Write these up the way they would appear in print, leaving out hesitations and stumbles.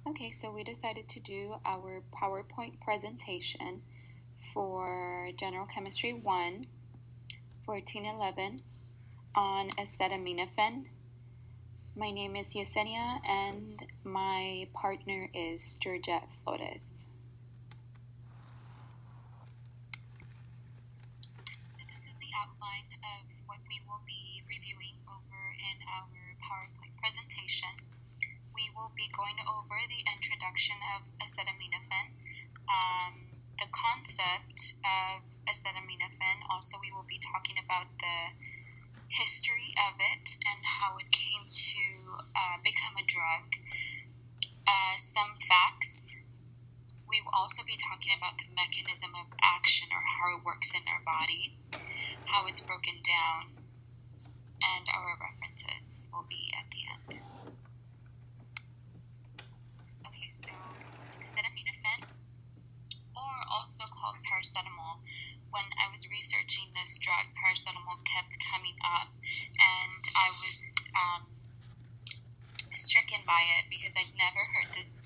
Okay, so we decided to do our PowerPoint presentation for General Chemistry 1, 1411 on acetaminophen. My name is Yesenia and my partner is Georgette Flores. So this is the outline of what we will be reviewing over in our PowerPoint presentation. We will be going over the introduction of acetaminophen, the concept of acetaminophen. Also, we will be talking about the history of it and how it came to become a drug. Some facts. We will also be talking about the mechanism of action, or how it works in our body, how it's broken down, and our references will be at the end. Okay, so acetaminophen, or also called paracetamol. When I was researching this drug, paracetamol kept coming up, and I was stricken by it because I'd never heard this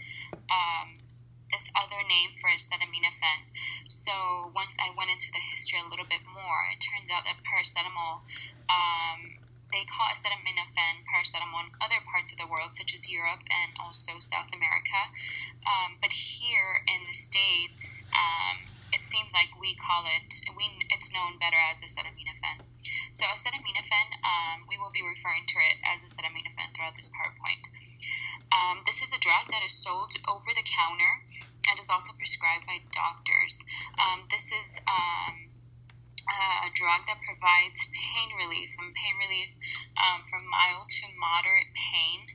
other name for acetaminophen. So once I went into the history a little bit more, it turns out that paracetamol, they call acetaminophen paracetamol in other parts of the world, such as Europe and also South America. But here in the States, it seems like we call it's known better as acetaminophen. So acetaminophen, we will be referring to it as acetaminophen throughout this PowerPoint. This is a drug that is sold over the counter and is also prescribed by doctors. This is a drug that provides pain relief from mild to moderate pain.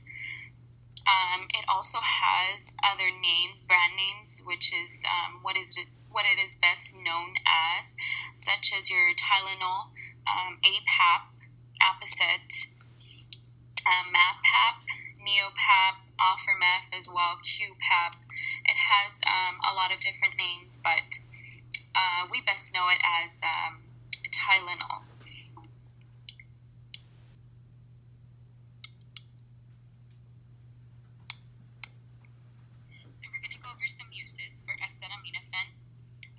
It also has other names, brand names, which is what it is best known as, such as your Tylenol, APAP, Apacet, MAPAP, Neopap, Offermef as well, QPAP. It has a lot of different names, but we best know it as Tylenol. So we're going to go over some uses for acetaminophen.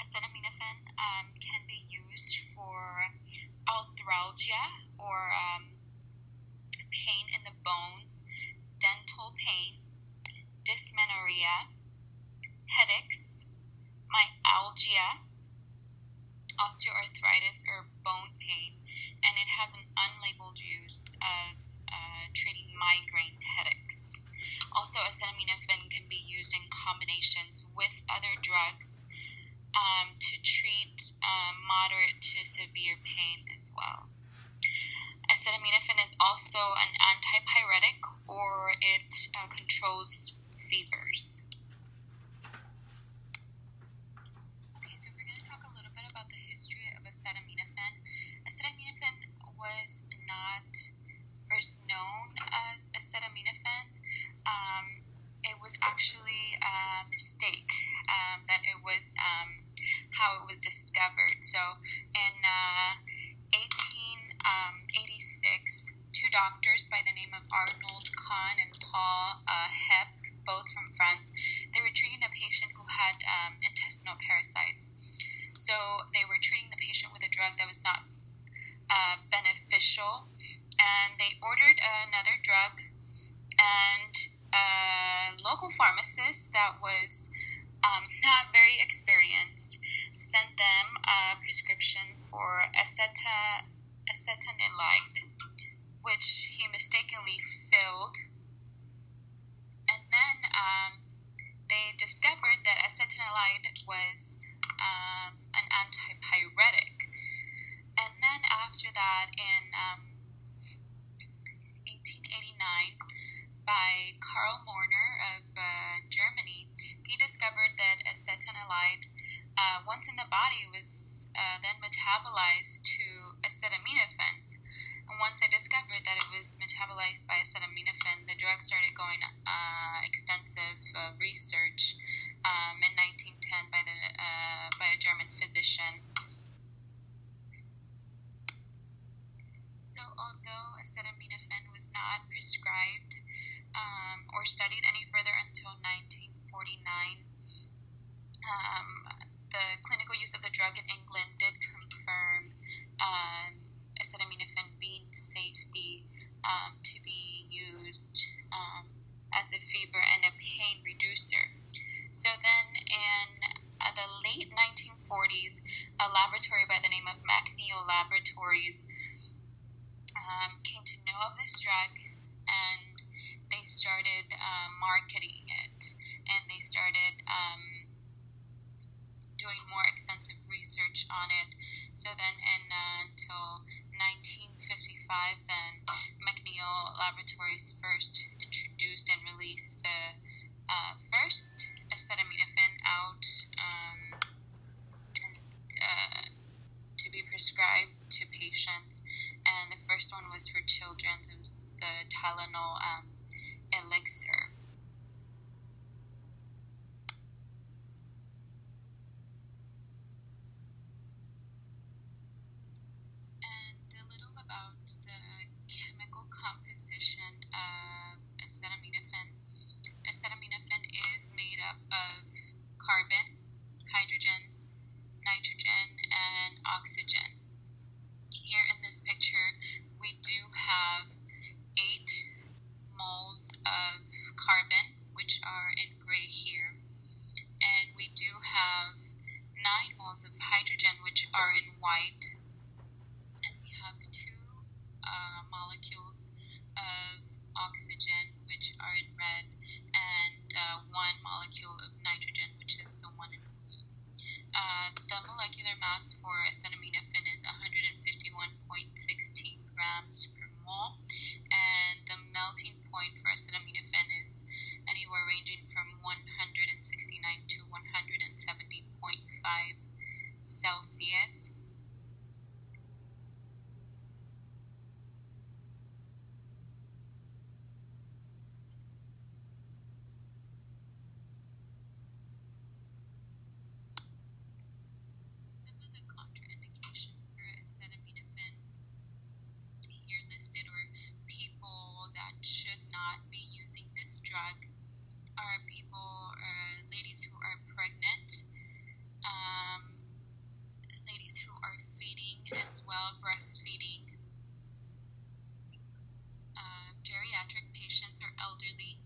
Acetaminophen can be used for arthralgia, or pain in the bones, dental pain, dysmenorrhea, headaches, myalgia, osteoarthritis or bone pain, and it has an unlabeled use of treating migraine headaches. Also, acetaminophen can be used in combinations with other drugs to treat moderate to severe pain as well. Acetaminophen is also an antipyretic, or it controls fevers. Okay, so we're going to talk a little bit about the history of acetaminophen. Acetaminophen was not first known as acetaminophen. It was actually a mistake that it was how it was discovered. So in 1886, two doctors by the name of Arnold Kahn and Paul Hep, both from France, they were treating a patient who had intestinal parasites. So they were treating the patient with a drug that was not beneficial, and they ordered another drug, and a local pharmacist that was not very experienced sent them a prescription for acetanilide, which he mistakenly filled, and then they discovered that acetanilide was an antipyretic. And then after that, in 1889, by Karl Morner of Germany, he discovered that acetanilide, once in the body, was then metabolized to acetaminophen. And once they discovered that it was metabolized by acetaminophen, the drug started going extensive research in 1910 by a German physician. So although acetaminophen was not prescribed or studied any further until 19 use of the drug in England did confirm acetaminophen being safety to be used as a fever and a pain reducer. So then in the late 1940s, a laboratory by the name of McNeil Laboratories came to know of this drug, and they started marketing it, and they started doing more extensive research on it. So then until 1955, then McNeil Laboratories first introduced and released the first acetaminophen out to be prescribed to patients, and the first one was for children. It was the Tylenol elixir. And a little about the chemical composition of acetaminophen. Acetaminophen is made up of carbon, hydrogen, nitrogen, and oxygen. Here in this picture, we do have 8 moles of carbon, which are in gray here, and we do have 9 moles of hydrogen, which are in white, and we have 2 molecules of oxygen, which are in red, and 1 molecule of nitrogen, which is the one in blue. The molecular mass for acetaminophen is 151.16 grams per mole, and the melting point for acetaminophen is anywhere ranging from 169 to 170.5 Celsius. Some of the contraindications for acetaminophen here listed, or people that should not be using this drug, are ladies who are pregnant, ladies who are feeding as well, breastfeeding, geriatric patients or elderly,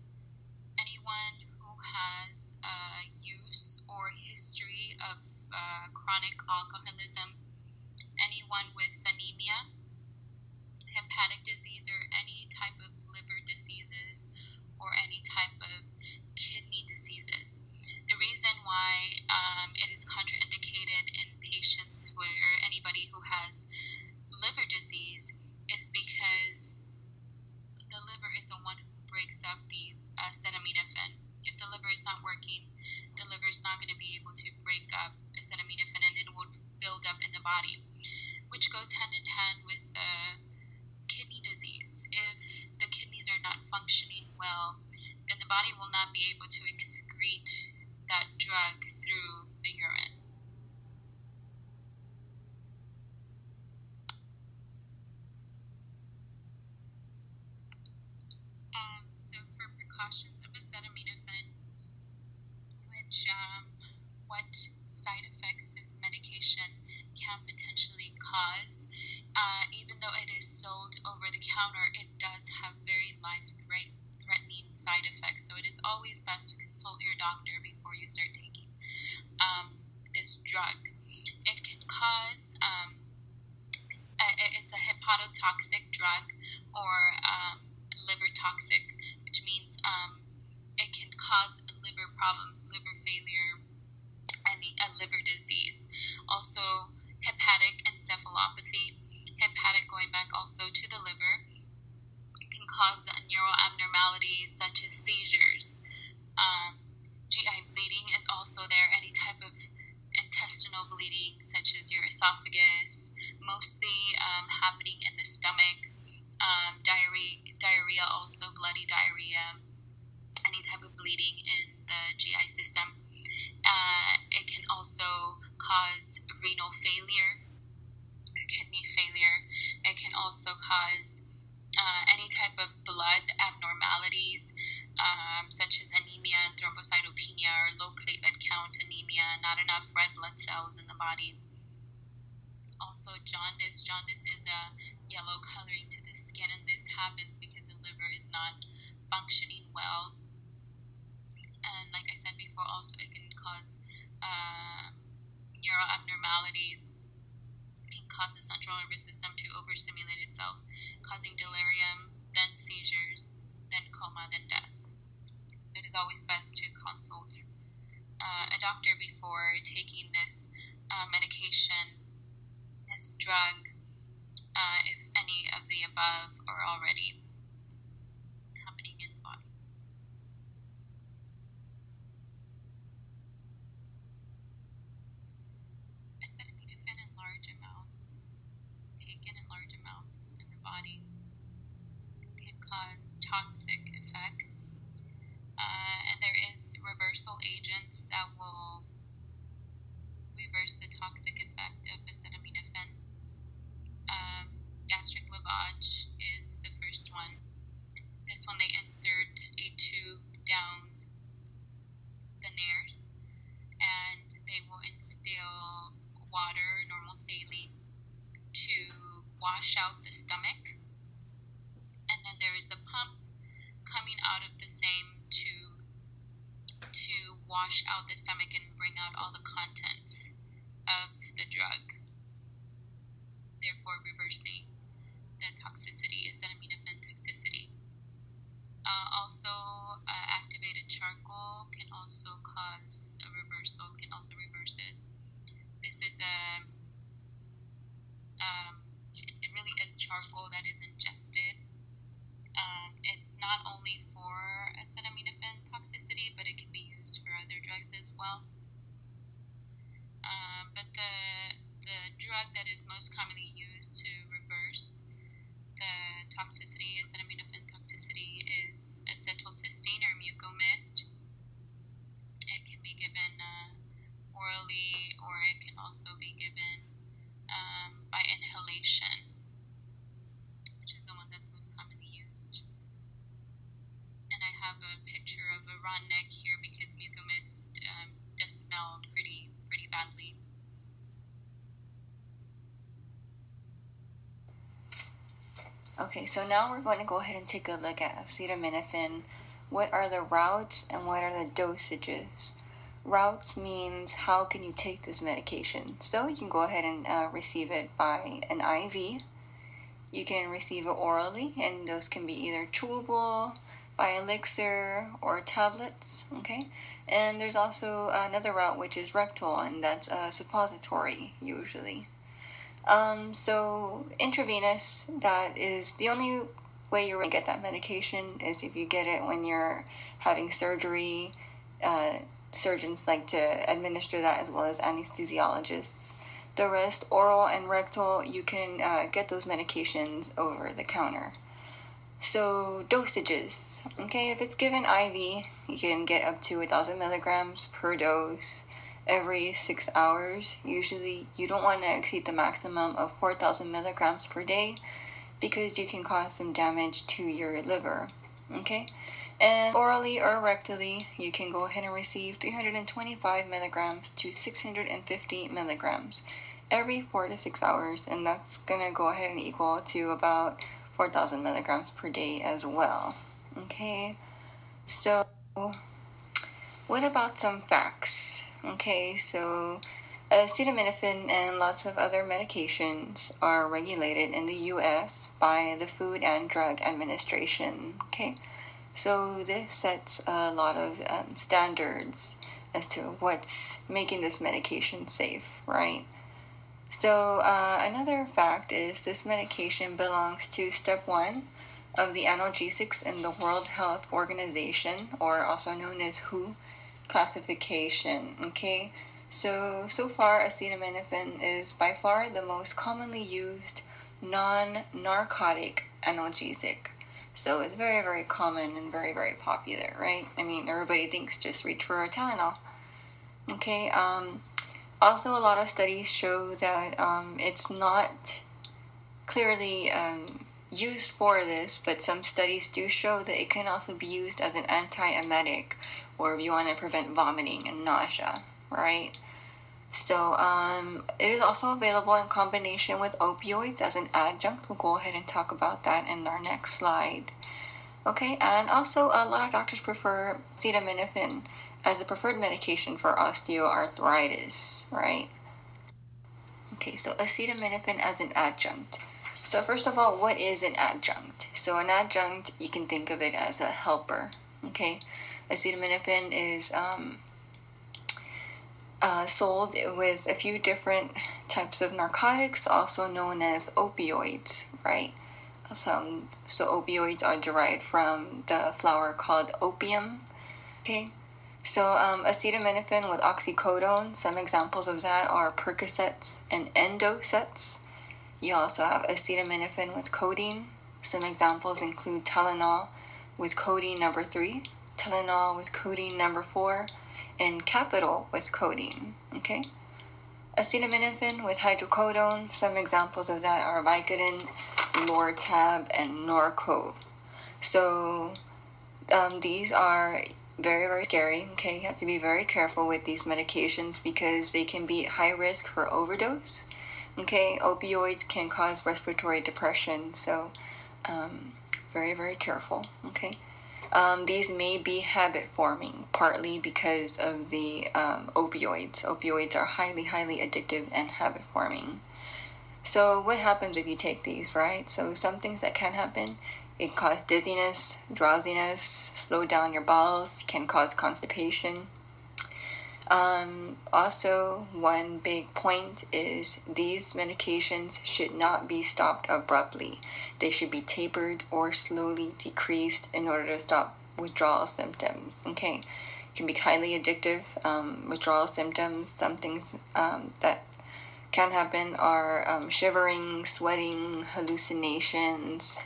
anyone who has use or history of chronic alcoholism, anyone with anemia, hepatic disease, or any type of liver diseases, or any type of kidney diseases. The reason why it is contraindicated in patients where anybody who has liver disease is because the liver is the one who breaks up these acetaminophen. If the liver is not working, the liver is not going to be able to break up acetaminophen, and it will build up in the body, which goes hand in hand with kidney disease. If the kidneys are not functioning well, then the body will not be able to excrete that drug through the urine. So for precautions of acetaminophen, which what side effects this medication can potentially cause, even though it is sold over the counter, it does have very life-threatening side effects. So it is always best to consult your doctor before you start taking this drug. It can cause, it's a hepatotoxic drug, or liver toxic, which means it can cause liver problems, liver failure, and liver disease. Also, hepatic encephalopathy, hepatic going back also to the liver, can cause neural abnormalities such as seizures. GI bleeding is also there, any type of intestinal bleeding such as your esophagus, mostly happening in the stomach. Diarrhea also, bloody diarrhea, any type of bleeding in the GI system. It can also cause renal failure, kidney failure. It can also cause any type of blood abnormalities, such as anemia and thrombocytopenia, or low platelet count anemia, not enough enough red blood cells in the body. Also, jaundice. Jaundice is a yellow coloring to the skin, and this happens because the liver is not functioning well. And like I said before, also it can cause neural abnormalities. It can cause the central nervous system to overstimulate itself, causing delirium, then seizures, then coma, then death. So it is always best to consult a doctor before taking this medication, this drug, if any of the above are already happening in the body. Acetaminophen in large amounts, taken in large amounts in the body, can cause toxic effects. And there is reversal agents that will reverse the toxic effect of acetaminophen. Gastric lavage is the first one. This one, they insert a tube down the nares, and they will instill water, normal saline, to wash out the stomach. And then there is a pump coming out of the same tube to wash out the stomach and bring out all the contents of the drug, therefore reversing the toxicity, acetaminophen toxicity. Also, activated charcoal can also cause a reversal, can also reverse it. This is it really is charcoal that is ingested. It's not only for acetaminophen toxicity, but it can be used for other drugs as well. But the drug that is most commonly used to reverse the toxicity, acetaminophen toxicity, is acetylcysteine or mucomist. It can be given orally, or it can also be given by inhalation, which is the one that's most commonly used. And I have a picture of a raw neck here because mucomist does smell pretty badly. Okay, so now we're going to go ahead and take a look at acetaminophen. What are the routes and what are the dosages? Routes means how can you take this medication. So you can go ahead and receive it by an IV. You can receive it orally, and those can be either chewable, by elixir, or tablets, okay? And there's also another route which is rectal, and that's a suppository usually. So intravenous, that is the only way you're going to get that medication is if you get it when you're having surgery. Surgeons like to administer that as well as anesthesiologists. The rest, oral and rectal, you can get those medications over the counter. So dosages, okay, if it's given IV, you can get up to 1,000 milligrams per dose every 6 hours. Usually you don't want to exceed the maximum of 4,000 milligrams per day because you can cause some damage to your liver, okay? And orally or rectally, you can go ahead and receive 325 milligrams to 650 milligrams every 4 to 6 hours, and that's going to go ahead and equal to about 4,000 milligrams per day as well. Okay, so what about some facts? Okay, so acetaminophen and lots of other medications are regulated in the U.S. by the Food and Drug Administration. Okay, so this sets a lot of standards as to what's making this medication safe, right? So another fact is this medication belongs to step 1 of the analgesics in the World Health Organization, or also known as WHO classification, okay? So far acetaminophen is by far the most commonly used non-narcotic analgesic. So it's very, very common and very, very popular, right? I mean, everybody thinks just reach for a Tylenol. Okay, also a lot of studies show that it's not clearly used for this, but some studies do show that it can also be used as an antiemetic, or if you want to prevent vomiting and nausea, right? So it is also available in combination with opioids as an adjunct. We'll go ahead and talk about that in our next slide. Okay, and also a lot of doctors prefer acetaminophen as a preferred medication for osteoarthritis, right? Okay, so acetaminophen as an adjunct. So first of all, what is an adjunct? So an adjunct, you can think of it as a helper, okay? Acetaminophen is sold with a few different types of narcotics, also known as opioids, right? So opioids are derived from the flower called opium, okay? So acetaminophen with oxycodone, some examples of that are Percocets and Endosets. You also have acetaminophen with codeine. Some examples include Tylenol with codeine number 3, Tylenol with codeine number 4, and Capital with codeine, okay? Acetaminophen with hydrocodone, some examples of that are Vicodin, Lortab, and Norco. So these are very, very scary, okay? You have to be very careful with these medications because they can be high risk for overdose, okay? Opioids can cause respiratory depression, so very, very careful, okay? These may be habit forming, partly because of the opioids. Opioids are highly, highly addictive and habit forming. So what happens if you take these, right? So some things that can happen, it cause dizziness, drowsiness, slow down your bowels, can cause constipation. Also, one big point is these medications should not be stopped abruptly. They should be tapered or slowly decreased in order to stop withdrawal symptoms. Okay, it can be highly addictive. Withdrawal symptoms, some things that can happen are shivering, sweating, hallucinations.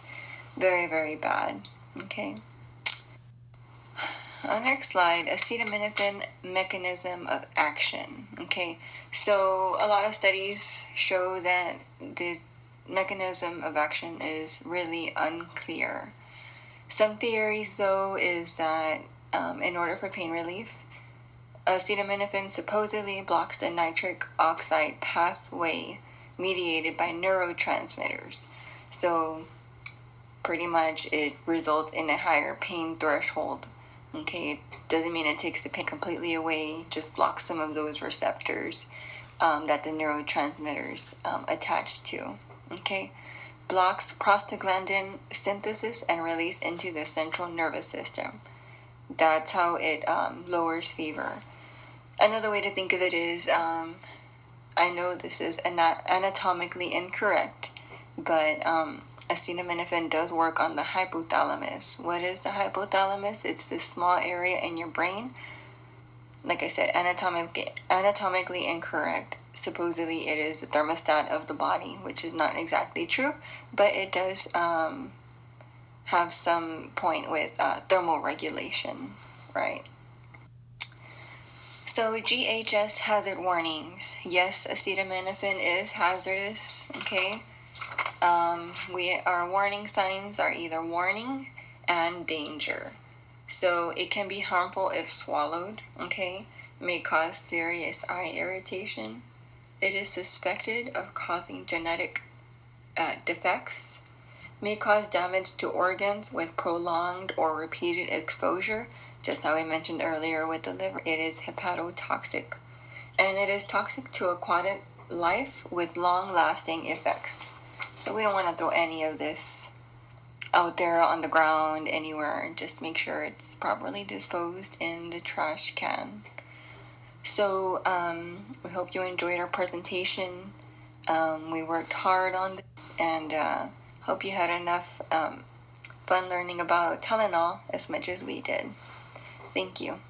Very, very bad. Okay. Next slide, acetaminophen mechanism of action. Okay, so a lot of studies show that the mechanism of action is really unclear. Some theories, though, is that in order for pain relief, acetaminophen supposedly blocks the nitric oxide pathway mediated by neurotransmitters. So pretty much it results in a higher pain threshold. Okay, it doesn't mean it takes the pain completely away, just blocks some of those receptors that the neurotransmitters attach to. Okay, blocks prostaglandin synthesis and release into the central nervous system. That's how it lowers fever. Another way to think of it is, I know this is anatomically incorrect, but acetaminophen does work on the hypothalamus. What is the hypothalamus? It's this small area in your brain. Like I said, anatomically incorrect. Supposedly it is the thermostat of the body, which is not exactly true, but it does have some point with thermal regulation, right? So GHS hazard warnings. Yes, acetaminophen is hazardous, okay? Our warning signs are either warning and danger. So it can be harmful if swallowed, okay? May cause serious eye irritation. It is suspected of causing genetic defects. May cause damage to organs with prolonged or repeated exposure. Just how I mentioned earlier with the liver, it is hepatotoxic. And it is toxic to aquatic life with long-lasting effects. So we don't want to throw any of this out there on the ground anywhere. Just make sure it's properly disposed in the trash can. So we hope you enjoyed our presentation. We worked hard on this and hope you had enough fun learning about Tylenol as much as we did. Thank you.